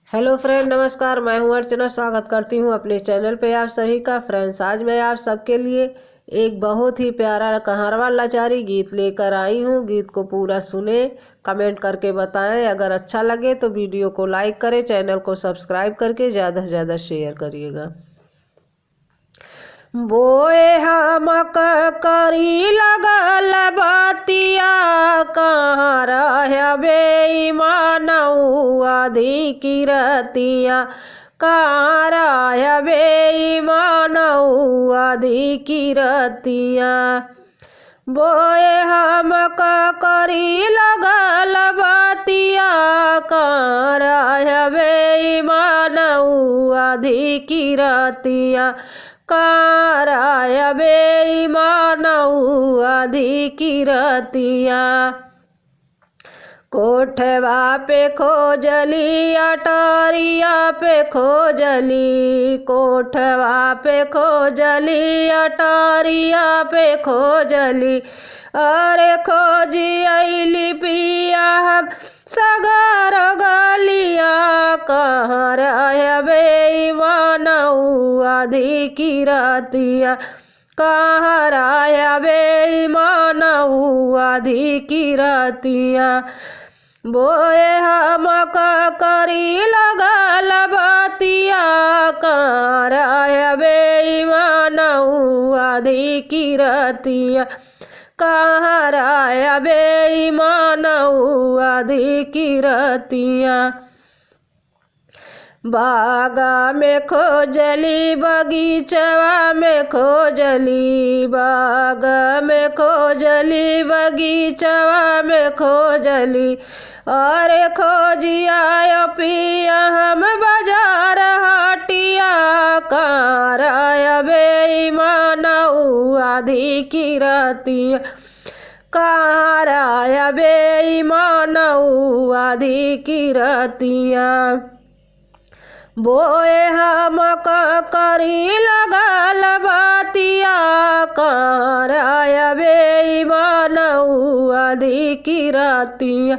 Hello friend, नमस्कार। मैं हूं अर्चना। स्वागत करती हूं अपने चैनल पे आप सभी का। फ्रेंड्स, आज मैं आप सबके लिए एक बहुत ही प्यारा कहारवा लाचारी गीत लेकर आई हूं। गीत को पूरा सुने, कमेंट करके बताएं। अगर अच्छा लगे तो वीडियो को लाइक करें, चैनल को सब्सक्राइब करके ज़्यादा से ज़्यादा शेयर करिएगा। बोए हम करी लगल बातिया, कहाँ रह बेईमानऊ अधिकी रतिया, कहाँ रह बेईमानऊ अधिकी रतिया। बोए हम करी लगल बातिया, कहाँ रह बेईमानऊ अधिकी रतिया, काराय बेईमानऊ अधिकी रतिया। कोठवा पे खोजली अटारिया पे खोजली, कोठवा पे खोजली अटारिया पे खोजली। अरे खोजी अली पिया हम सगर गलिया, कहाँ रह बेईमानऊ अधिकी रतिया, कहाँ रह बेईमानऊ अधिकी रतिया। बोए हम करी लगल बातिया, कहाँ रह बेईमानऊ अधिकी रतिया, कहाँ रह बेईमानऊ अधिकी रतिया। बागा में खोजली बगीचवा में खोजली, बाग में खोजली बगीचवा में खोजली। अरे खोजिया पिया हम बाजार हटिया, कहाँ रह बेईमानऊ अधिकी रतिया, कहाँ रह बेईमानऊ अधिकी रतिया। बोए हम करी लगल बातिया, कहाँ रह बेईमानऊ अधिकी रतिया,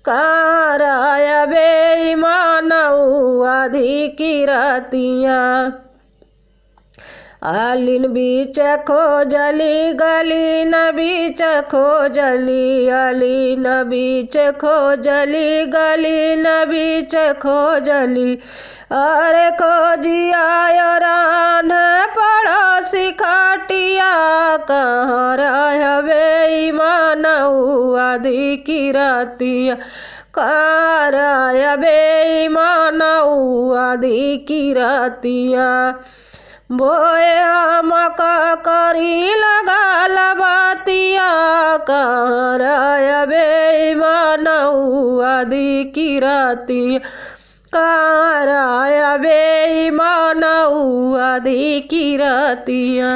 कहाँ रह बेईमानऊ अधिकी रतिया। अलिन बीच खोजली गलीन बीच खोजली, अलिन बीच खोजली गलीन बीच खोजली। अरे खोजिया रान पड़ोसी खाटिया, कहाँ रह बेईमानऊ अधिकी रतिया, कहाँ रह बेईमानऊ अधिकी रतिया। बोए हम करी लगल बातिया, कहाँ रह बेईमानऊ अधिकी रतिया, कहाँ रह बेईमानऊ अधिकी रतिया।